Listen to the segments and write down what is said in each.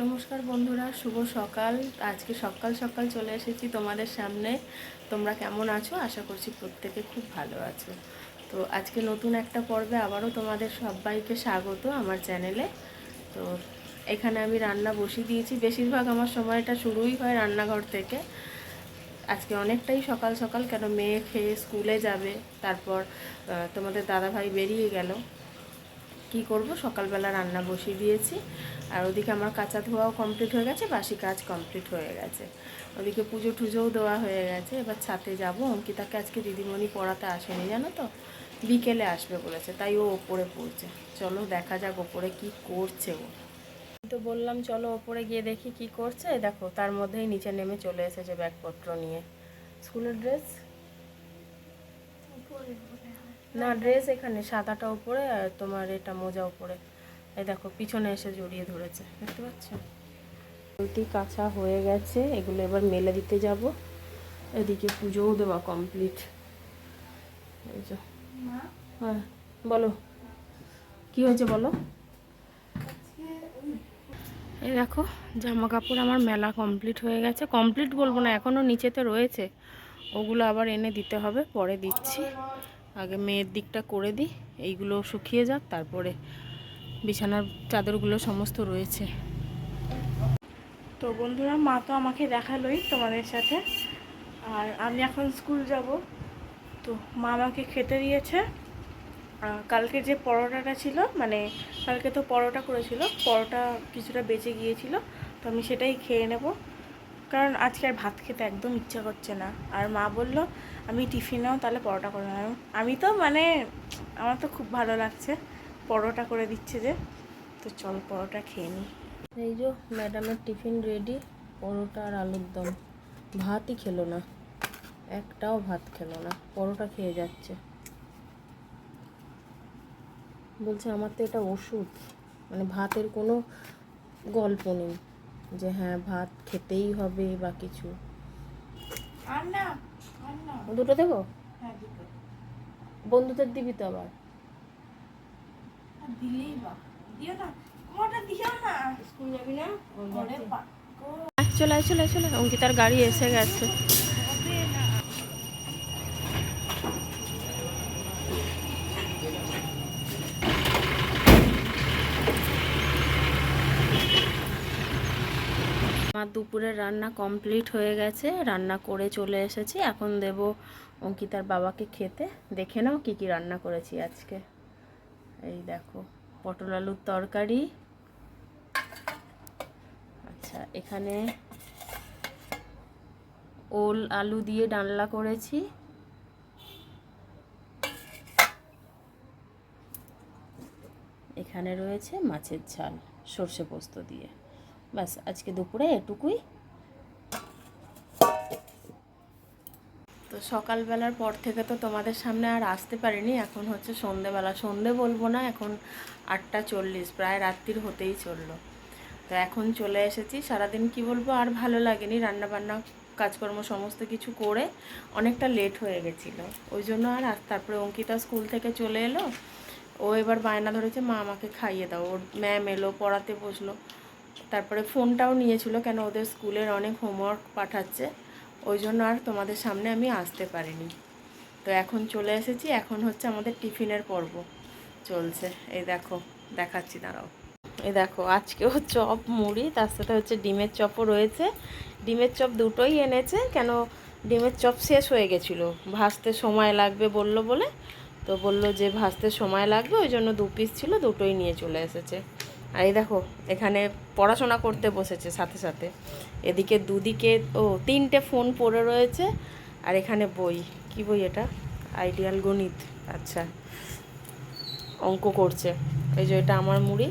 নমস্কার বন্ধুরা, শুভ সকাল। আজকে সকাল সকাল চলে এসেছি তোমাদের সামনে। তোমরা কেমন আছো? আশা করছি প্রত্যেকে খুব ভালো আছো। তো আজকে নতুন একটা পর্বে আবারও তোমাদের সবাইকে স্বাগত আমার চ্যানেলে। তো এখানে আমি রান্না বসিয়ে দিয়েছি। বেশিরভাগ আমার সময়টা শুরুই হয় রান্নাঘর থেকে। আজকে অনেকটাই সকাল সকাল, কেন মেয়ে খেয়ে স্কুলে যাবে, তারপর তোমাদের দাদাভাই বেরিয়ে গেল। কি করব, সকালবেলা রান্না বসিয়ে দিয়েছি। আর ওদিকে আমার কাঁচা ধোয়াও কমপ্লিট হয়ে গেছে, বাসি কাজ কমপ্লিট হয়ে গেছে। ওদিকে পুজো টুজোও দেওয়া হয়ে গেছে। এবার ছাদে যাব। অঙ্কিতাকে আজকে দিদিমণি পড়াতে আসেনি, জানো তো, বিকেলে আসবে বলেছে, তাই ও ওপরে পড়ছে। চলো দেখা যাক ওপরে কি করছে ও। তো বললাম চলো ওপরে গিয়ে দেখি কি করছে। দেখো তার মধ্যেই নিচে নেমে চলে এসেছে ব্যাগপত্র নিয়ে। স্কুলের ড্রেস না, ড্রেস এখানে সাদাটা উপরে আর তোমার এটা মোজা উপরে। এই দেখো পিছনে এসে জড়িয়ে ধরেছে, দেখতে পাচ্ছ। বলতি কাঁচা হয়ে গেছে, এগুলো এবার মেলে দিতে যাব। এদিকে পুজোও দেওয়া কমপ্লিট। এই যে, হ্যাঁ বলো কি হয়েছে বলো। এই দেখো জামা কাপড় আমার মেলা কমপ্লিট হয়ে গেছে। কমপ্লিট বলবো না, এখনও নিচেতে রয়েছে, ওগুলো আবার এনে দিতে হবে, পরে দিচ্ছি। আগে মেয়ের দিকটা করে দিই, এইগুলো শুকিয়ে যাক, তারপরে বিছানার চাদরগুলো সমস্ত রয়েছে। তো বন্ধুরা, মা তো আমাকে দেখালোই তোমাদের সাথে। আর আমি এখন স্কুল যাব। তো মা আমাকে খেতে দিয়েছে। কালকে যে পরোটাটা ছিল, মানে কালকে তো পরোটা করেছিল, পরোটা কিছুটা বেঁচে গিয়েছিল, তো আমি সেটাই খেয়ে নেব। কারণ আজকে আর ভাত খেতে একদম ইচ্ছা করছে না। আর মা বলল আমি টিফিনেও তাহলে পরোটা করে নেব। আমি তো মানে আমার তো খুব ভালো লাগছে পরোটা করে দিচ্ছে যে। তো চল পরোটা খেয়ে নিই। এই যে ম্যাডামের টিফিন রেডি, পরোটা আর আলুর দম। ভাতই খেলো না, একটাও ভাত খেলো না, পরোটা খেয়ে যাচ্ছে। বলছে আমার তো এটা ওষুধ, মানে ভাতের কোনো গল্প নেই যে হ্যাঁ ভাত খেতেই হবে বা কিছু। আর না দুটো দেবো, হ্যাঁ দুটো। বন্ধুদের দিবি তো আবার, দিলেই বা দিও না, ওটা দিও না, স্কুল যাবি না। চলে চলে চলে, অঙ্কিতার গাড়ি এসে গেছে। আমার দুপুরের রান্না কমপ্লিট হয়ে গেছে, রান্না করে চলে এসেছি। এখন দেব অঙ্কিতার বাবাকে খেতে। দেখে নাও কি কি রান্না করেছি আজকে। এই দেখো পটল আলুর তরকারি, আচ্ছা এখানে ওল আলু দিয়ে ডালনা করেছি, এখানে রয়েছে মাছের ঝাল সর্ষে পোস্ত দিয়ে। ব্যাস আজকে দুপুরে এটুকুই। তো সকালবেলার পর থেকে তো তোমাদের সামনে আর আসতে পারিনি। এখন হচ্ছে সন্ধেবেলা, সন্ধে বলবো না, এখন 8:40, প্রায় রাত্রির হতেই চললো। তো এখন চলে এসেছি। সারাদিন কি বলবো, আর ভালো লাগেনি, রান্নাবান্না কাজকর্ম সমস্ত কিছু করে অনেকটা লেট হয়ে গেছিলো, ওই জন্য আর তারপরে অঙ্কিতা স্কুল থেকে চলে এলো। ও এবার বায়না ধরেছে মা আমাকে খাইয়ে দাও। ওর ম্যাম এলো, পড়াতে বসলো, তারপরে ফোনটাও নিয়েছিল, কেন ওদের স্কুলের অনেক হোমওয়ার্ক পাঠাচ্ছে, ওই জন্য আর তোমাদের সামনে আমি আসতে পারিনি। তো এখন চলে এসেছি, এখন হচ্ছে আমাদের টিফিনের পর্ব চলছে। এই দেখো দেখাচ্ছি, দাঁড়াও। এই দেখো আজকেও চপ মুড়ি, তার সাথে হচ্ছে ডিমের চপও রয়েছে। ডিমের চপ দুটোই এনেছে, কেন ডিমের চপ শেষ হয়ে গেছিলো, ভাজতে সময় লাগবে বললো বলে। তো বললো যে ভাজতে সময় লাগবে, ওই জন্য 2 পিস ছিল, দুটোই নিয়ে চলে এসেছে। আর এই দেখো এখানে পড়াশোনা করতে বসেছে সাথে সাথে। এদিকে দুদিকে 3টে ফোন পড়ে রয়েছে, আর এখানে বই, কি বই এটা, আইডিয়াল গণিত, আচ্ছা অঙ্ক করছে। এই যে এটা আমার মুড়ি।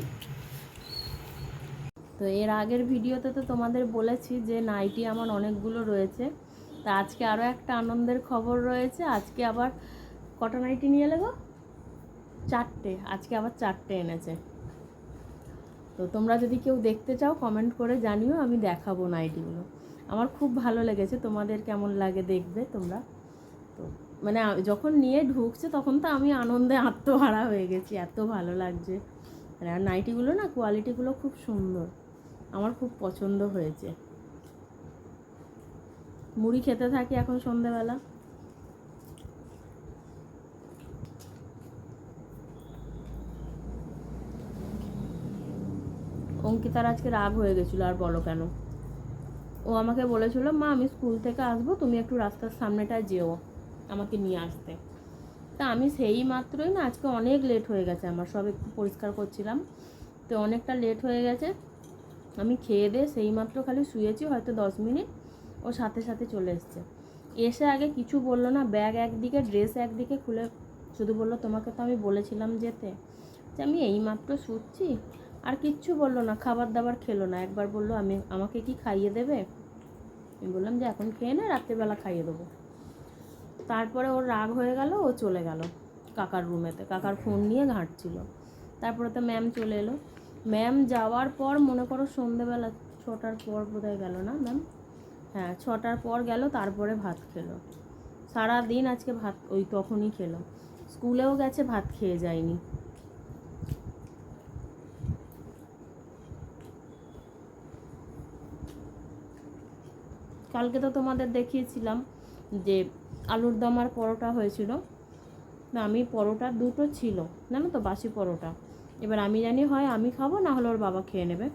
তো এর আগের ভিডিওতে তো তোমাদের বলেছি যে নাইটি আমার অনেকগুলো রয়েছে। তা আজকে আরও একটা আনন্দের খবর রয়েছে। আজকে আবার কটা নাইটি নিয়ে এলে গো? 4টে, আজকে আবার 4টে এনেছে। তো তোমরা যদি কেউ দেখতে চাও কমেন্ট করে জানিও, আমি দেখাবো নাইটিগুলো। আমার খুব ভালো লেগেছে, তোমাদের কেমন লাগে দেখবে তোমরা। তো মানে যখন নিয়ে ঢুকছে তখন তো আমি আনন্দে আত্মহারা হয়ে গেছি, এত ভালো লাগছে। আর নাইটিগুলো না কোয়ালিটিগুলো খুব সুন্দর। আমার খুব পছন্দ হয়েছে। মুড়ি খেতে থাকি এখন সন্ধেবেলা। অঙ্কিতার আজকে রাগ হয়ে গেছিলো, আর বলো কেন। ও আমাকে বলেছিল, মা আমি স্কুল থেকে আসবো, তুমি একটু রাস্তার সামনেটায় যেও আমাকে নিয়ে আসতে। তা আমি সেই মাত্রই না, আজকে অনেক লেট হয়ে গেছে আমার, সব একটু পরিষ্কার করছিলাম তো অনেকটা লেট হয়ে গেছে। আমি খেয়ে দিয়ে সেই মাত্র খালি শুয়েছি হয়তো 10 মিনিট, ও সাথে সাথে চলে এসছে। এসে আগে কিছু বললো না, ব্যাগ একদিকে ড্রেস একদিকে খুলে শুধু বললো, তোমাকে তো আমি বলেছিলাম যেতে, যে আমি এই মাত্র শুচ্ছি। আর কিচ্ছু বললো না, খাবার দাবার খেলো না। একবার বললো আমাকে কি খাইয়ে দেবে, আমি বললাম যে এখন খেয়ে নে, রাত্রিবেলা খাইয়ে দেবো। তারপরে ওর রাগ হয়ে গেল, ও চলে গেল কাকার রুমেতে, কাকার ফোন নিয়ে ঘাঁটছিল। তারপরে তো ম্যাম চলে এলো। ম্যাম যাওয়ার পর মনে করো সন্ধেবেলা 6টার পর বোধহয় গেল না ম্যাম, হ্যাঁ 6টার পর গেল, তারপরে ভাত খেলো। সারাদিন আজকে ভাত ওই তখনই খেলো, স্কুলেও গেছে ভাত খেয়ে যায়নি। কালকে তো তোমাদের দেখিয়েছিলাম যে আলুর দম আর পরোটা হয়েছিল। না আমি পরোটা দুটো ছিল, জানো তো বাসি পরোটা। এবার আমি জানি হয় আমি খাবো, না হলে ওর বাবা খেয়ে নেবে।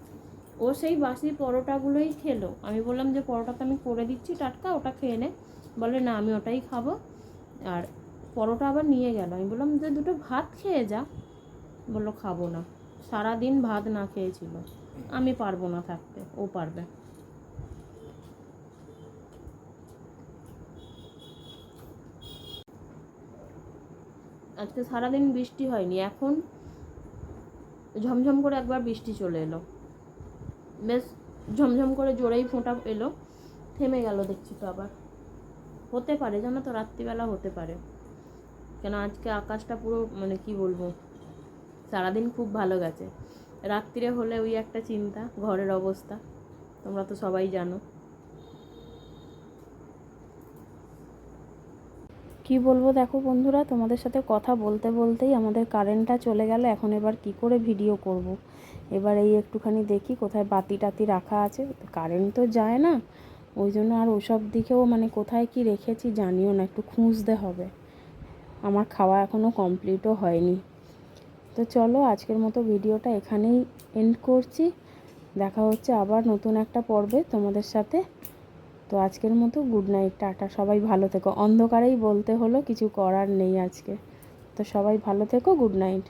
ও সেই বাসি পরোটাগুলোই খেলো। আমি বললাম যে পরোটা তো আমি করে দিচ্ছি টাটকা, ওটা খেয়ে নে। বলে না আমি ওটাই খাবো, আর পরোটা আবার নিয়ে গেল। আমি বললাম যে দুটো ভাত খেয়ে যা, বললো খাবো না। সারাদিন ভাত না খেয়েছিল। আমি পারবো না থাকতে, ও পারবে। আজকে সারাদিন বৃষ্টি হয়নি, এখন ঝমঝম করে একবার বৃষ্টি চলে এলো, বেশ ঝমঝম করে জোরেই ফোঁটা এলো, থেমে গেল। দেখছি তো আবার হতে পারে, জানো তো রাত্রিবেলা হতে পারে, কেন আজকে আকাশটা পুরো মানে কি বলবো, সারাদিন খুব ভালো গেছে। রাত্রিরে হলে ওই একটা চিন্তা, ঘরের অবস্থা তোমরা তো সবাই জানো। কি বলবো দেখো বন্ধুরা, তোমাদের সাথে কথা বলতে বলতেই আমাদের কারেন্টটা চলে গেল। এখন এবার কি করে ভিডিও করব। এবার এই একটুখানি দেখি কোথায় বাতি টাতি রাখা আছে, কারেন্ট তো যায় না, ওই জন্য আর ওসব দিকেও মানে কোথায় কি রেখেছি জানিও না, একটু খুঁজতে হবে। আমার খাওয়া এখনও কমপ্লিটও হয়নি। তো চলো আজকের মতো ভিডিওটা এখানেই এন্ড করছি। দেখা হচ্ছে আবার নতুন একটা পর্বে তোমাদের সাথে। তো আজকের মতো গুড নাইট, টাটা, সবাই ভালো থেকো। অন্ধকারেই বলতে হলো, কিছু করার নেই আজকে। তো সবাই ভালো থেকো, গুড নাইট।